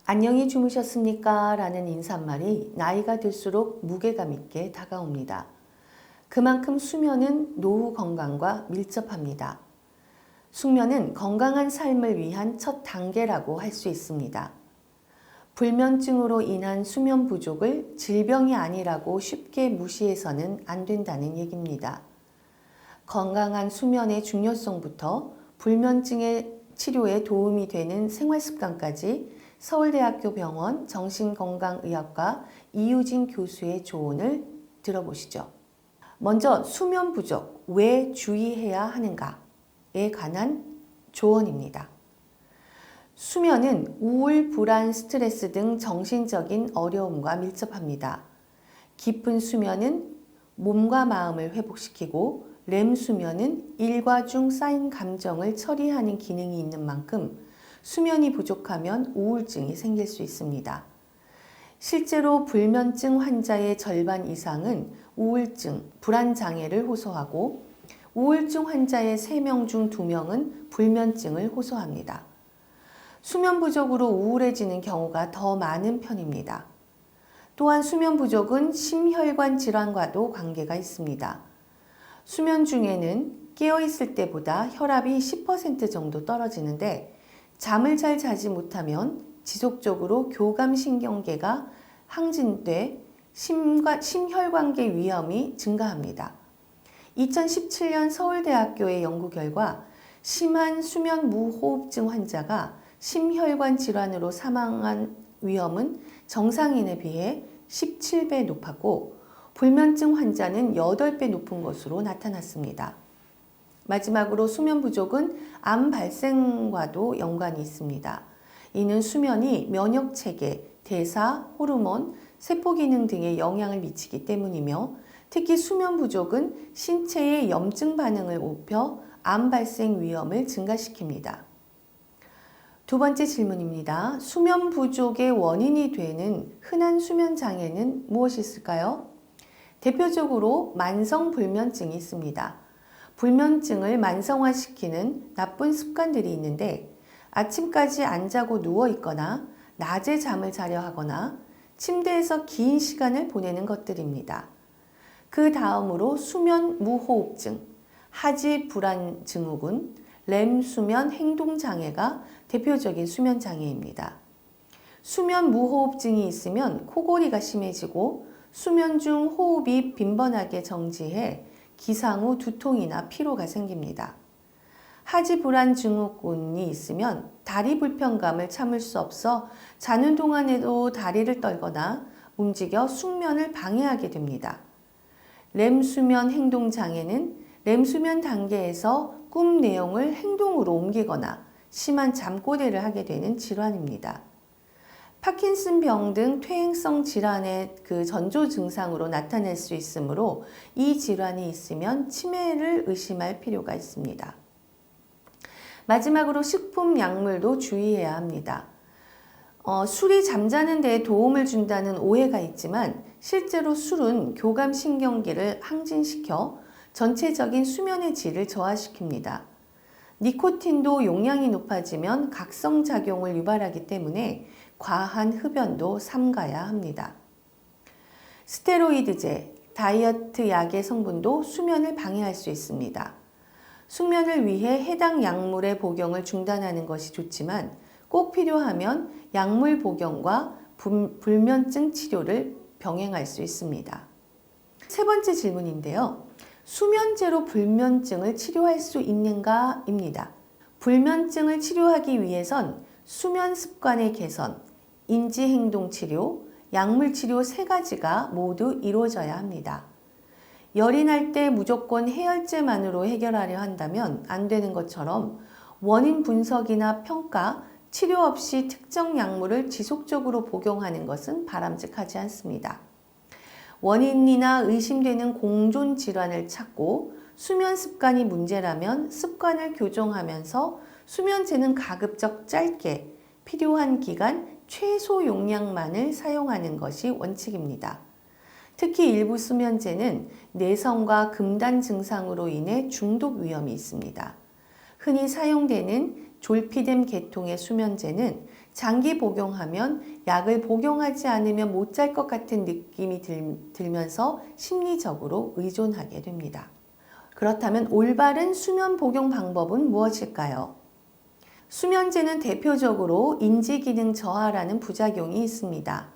안녕히 주무셨습니까? 라는 인사말이 나이가 들수록 무게감 있게 다가옵니다. 그만큼 수면은 노후 건강과 밀접합니다. 숙면은 건강한 삶을 위한 첫 단계라고 할 수 있습니다. 불면증으로 인한 수면 부족을 질병이 아니라고 쉽게 무시해서는 안 된다는 얘기입니다. 건강한 수면의 중요성부터 불면증의 치료에 도움이 되는 생활습관까지 서울대학교 병원 정신건강의학과 이유진 교수의 조언을 들어보시죠. 먼저 수면 부족, 왜 주의해야 하는가에 관한 조언입니다. 수면은 우울, 불안, 스트레스 등 정신적인 어려움과 밀접합니다. 깊은 수면은 몸과 마음을 회복시키고 렘 수면은 일과 중 쌓인 감정을 처리하는 기능이 있는 만큼 수면이 부족하면 우울증이 생길 수 있습니다. 실제로 불면증 환자의 절반 이상은 우울증, 불안장애를 호소하고 우울증 환자의 3명 중 2명은 불면증을 호소합니다. 수면 부족으로 우울해지는 경우가 더 많은 편입니다. 또한 수면 부족은 심혈관 질환과도 관계가 있습니다. 수면 중에는 깨어있을 때보다 혈압이 10% 정도 떨어지는데 잠을 잘 자지 못하면 지속적으로 교감신경계가 항진돼 심혈관계 위험이 증가합니다. 2017년 서울대학교의 연구 결과 심한 수면 무호흡증 환자가 심혈관 질환으로 사망한 위험은 정상인에 비해 17배 높았고 불면증 환자는 8배 높은 것으로 나타났습니다. 마지막으로 수면 부족은 암 발생과도 연관이 있습니다. 이는 수면이 면역체계, 대사, 호르몬, 세포기능 등에 영향을 미치기 때문이며 특히 수면 부족은 신체의 염증 반응을 높여 암 발생 위험을 증가시킵니다. 두 번째 질문입니다. 수면 부족의 원인이 되는 흔한 수면 장애는 무엇이 있을까요? 대표적으로 만성 불면증이 있습니다. 불면증을 만성화시키는 나쁜 습관들이 있는데 아침까지 안 자고 누워 있거나 낮에 잠을 자려 하거나 침대에서 긴 시간을 보내는 것들입니다. 그 다음으로 수면 무호흡증, 하지 불안 증후군, 렘 수면 행동 장애가 대표적인 수면 장애입니다. 수면 무호흡증이 있으면 코골이가 심해지고 수면 중 호흡이 빈번하게 정지해 기상 후 두통이나 피로가 생깁니다. 하지 불안 증후군이 있으면 다리 불편감을 참을 수 없어 자는 동안에도 다리를 떨거나 움직여 숙면을 방해하게 됩니다. 렘 수면 행동 장애는 렘 수면 단계에서 꿈 내용을 행동으로 옮기거나 심한 잠꼬대를 하게 되는 질환입니다. 파킨슨 병 등 퇴행성 질환의 전조 증상으로 나타낼 수 있으므로 이 질환이 있으면 치매를 의심할 필요가 있습니다. 마지막으로 식품, 약물도 주의해야 합니다. 술이 잠자는 데 도움을 준다는 오해가 있지만 실제로 술은 교감신경계를 항진시켜 전체적인 수면의 질을 저하시킵니다. 니코틴도 용량이 높아지면 각성작용을 유발하기 때문에 과한 흡연도 삼가야 합니다. 스테로이드제, 다이어트 약의 성분도 수면을 방해할 수 있습니다. 숙면을 위해 해당 약물의 복용을 중단하는 것이 좋지만 꼭 필요하면 약물 복용과 불면증 치료를 병행할 수 있습니다. 세 번째 질문인데요. 수면제로 불면증을 치료할 수 있는가? 입니다. 불면증을 치료하기 위해선 수면 습관의 개선, 인지행동치료, 약물치료 3가지가 모두 이루어져야 합니다. 열이 날 때 무조건 해열제만으로 해결하려 한다면 안 되는 것처럼 원인 분석이나 평가, 치료 없이 특정 약물을 지속적으로 복용하는 것은 바람직하지 않습니다. 원인이나 의심되는 공존 질환을 찾고 수면 습관이 문제라면 습관을 교정하면서 수면제는 가급적 짧게 필요한 기간 최소 용량만을 사용하는 것이 원칙입니다. 특히 일부 수면제는 내성과 금단 증상으로 인해 중독 위험이 있습니다. 흔히 사용되는 졸피뎀 계통의 수면제는 장기 복용하면 약을 복용하지 않으면 못 잘 것 같은 느낌이 들면서 심리적으로 의존하게 됩니다. 그렇다면 올바른 수면 복용 방법은 무엇일까요? 수면제는 대표적으로 인지기능 저하라는 부작용이 있습니다.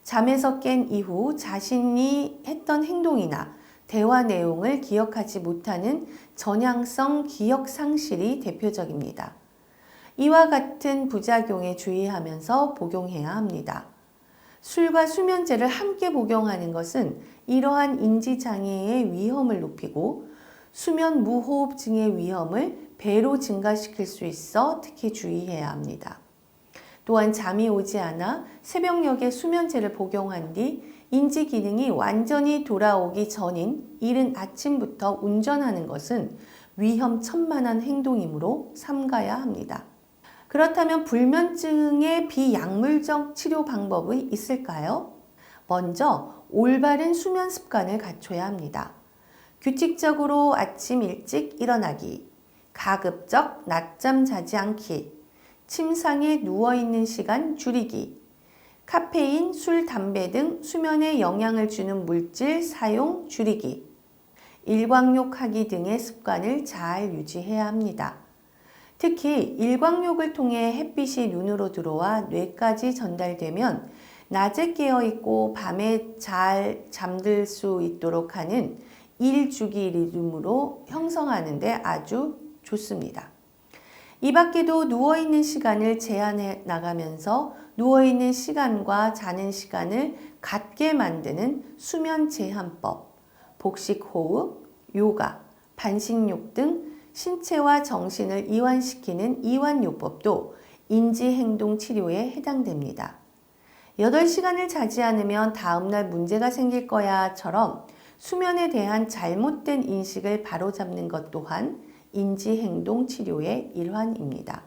잠에서 깬 이후 자신이 했던 행동이나 대화 내용을 기억하지 못하는 전향성 기억 상실이 대표적입니다. 이와 같은 부작용에 주의하면서 복용해야 합니다. 술과 수면제를 함께 복용하는 것은 이러한 인지장애의 위험을 높이고 수면 무호흡증의 위험을 배로 증가시킬 수 있어 특히 주의해야 합니다. 또한 잠이 오지 않아 새벽녘에 수면제를 복용한 뒤 인지 기능이 완전히 돌아오기 전인 이른 아침부터 운전하는 것은 위험천만한 행동이므로 삼가야 합니다. 그렇다면 불면증의 비약물적 치료 방법이 있을까요? 먼저 올바른 수면 습관을 갖춰야 합니다. 규칙적으로 아침 일찍 일어나기, 가급적 낮잠 자지 않기, 침상에 누워있는 시간 줄이기, 카페인, 술, 담배 등 수면에 영향을 주는 물질 사용 줄이기, 일광욕하기 등의 습관을 잘 유지해야 합니다. 특히 일광욕을 통해 햇빛이 눈으로 들어와 뇌까지 전달되면 낮에 깨어있고 밤에 잘 잠들 수 있도록 하는 일주기 리듬으로 형성하는 데 아주 좋습니다. 이 밖에도 누워있는 시간을 제한해 나가면서 누워있는 시간과 자는 시간을 같게 만드는 수면 제한법, 복식호흡, 요가, 반식욕 등 신체와 정신을 이완시키는 이완요법도 인지행동 치료에 해당됩니다. 8시간을 자지 않으면 다음날 문제가 생길 거야처럼 수면에 대한 잘못된 인식을 바로잡는 것 또한 인지행동 치료의 일환입니다.